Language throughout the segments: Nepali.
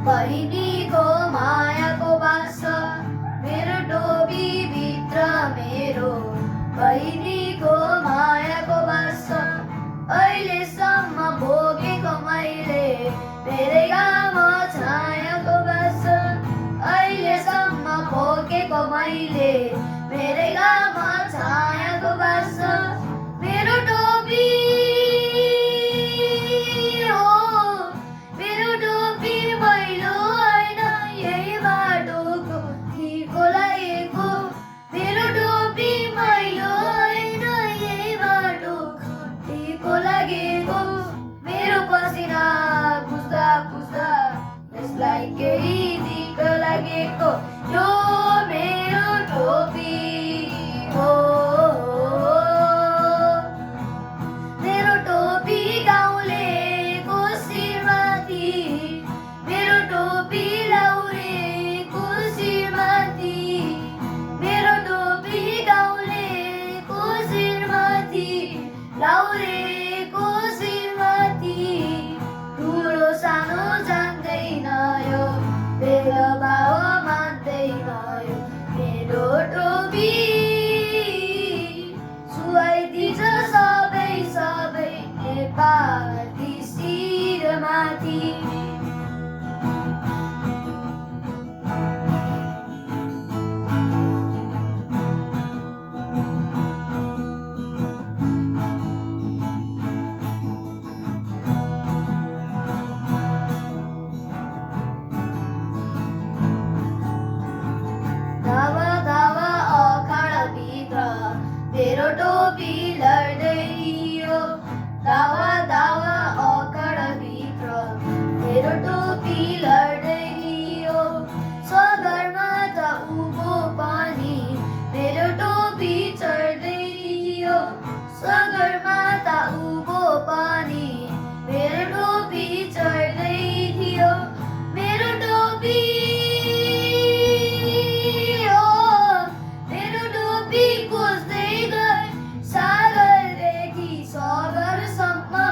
बहिनीको मायाको बास मेरो टोपीभित्र मेरो बहिनीको मायाको बास अहिलेसम्म भोगेको मैले मेरै घाम छायाको बास अहिलेसम्म भोगेको मैले मेरै घाम छायाको बास मेरो टोपी हो मेरो टोपी मैलो होइन यही बाटोको हिर्को लागेको मेरो टोपी मैलो होइन यही बाटोको हिर्को लागेको मेरो पसिना पुस्दा पुस्दा यसलाई केही दिक्क लागेको यो मेरो टोपी हो मेरो टोपी गाउँलेको शिरमाथि मेरो टोपी लाउरेको शिरमाथि मेरो टोपी गाउँलेको शिरमाथि लाउरेको शिरमाथि ठुलो सानो जान्दैन यो भेदभाव मान्दैन यो मेरो टोपी सुहाइदिन्छ सबै सबै नेपाली शिरमाथि धावा धावा अखाडाभित्र तेरो टोपी लड्दै थियो धावा धावा अखाडाभित्र तेरो टोपी लड्दै थियो सगरमा त उँभो पनि मेरो टोपी चढ्दै थियो सगरमा त उँभो पनि मेरो टोपी चढ्दै थियो मेरो टोपी खोज्दै गए सागरदेखि सगरसम्म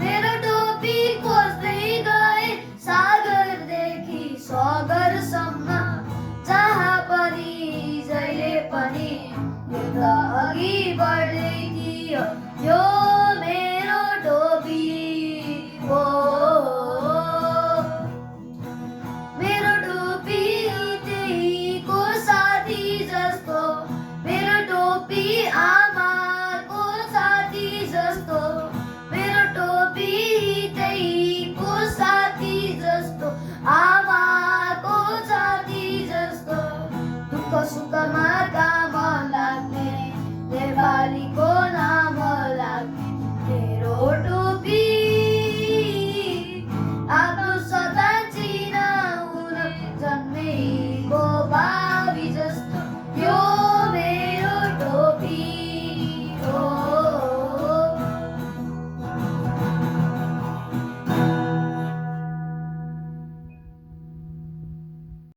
मेरो टोपी खोज्दै गए सागरदेखि सगरसम्म जहाँ पनि जहिले पनि युद्ध अघि बढ्दै थियो यो मेरो टोपी हो मेरो टोपी त्यहीको साथी जस्तो मेरो टोपी आमाको साथी जस्तो मेरो टोपी त्यहीको साथी जस्तो आमाको साथी जस्तो दुःख सुखमा काम लाग्ने नेपालीको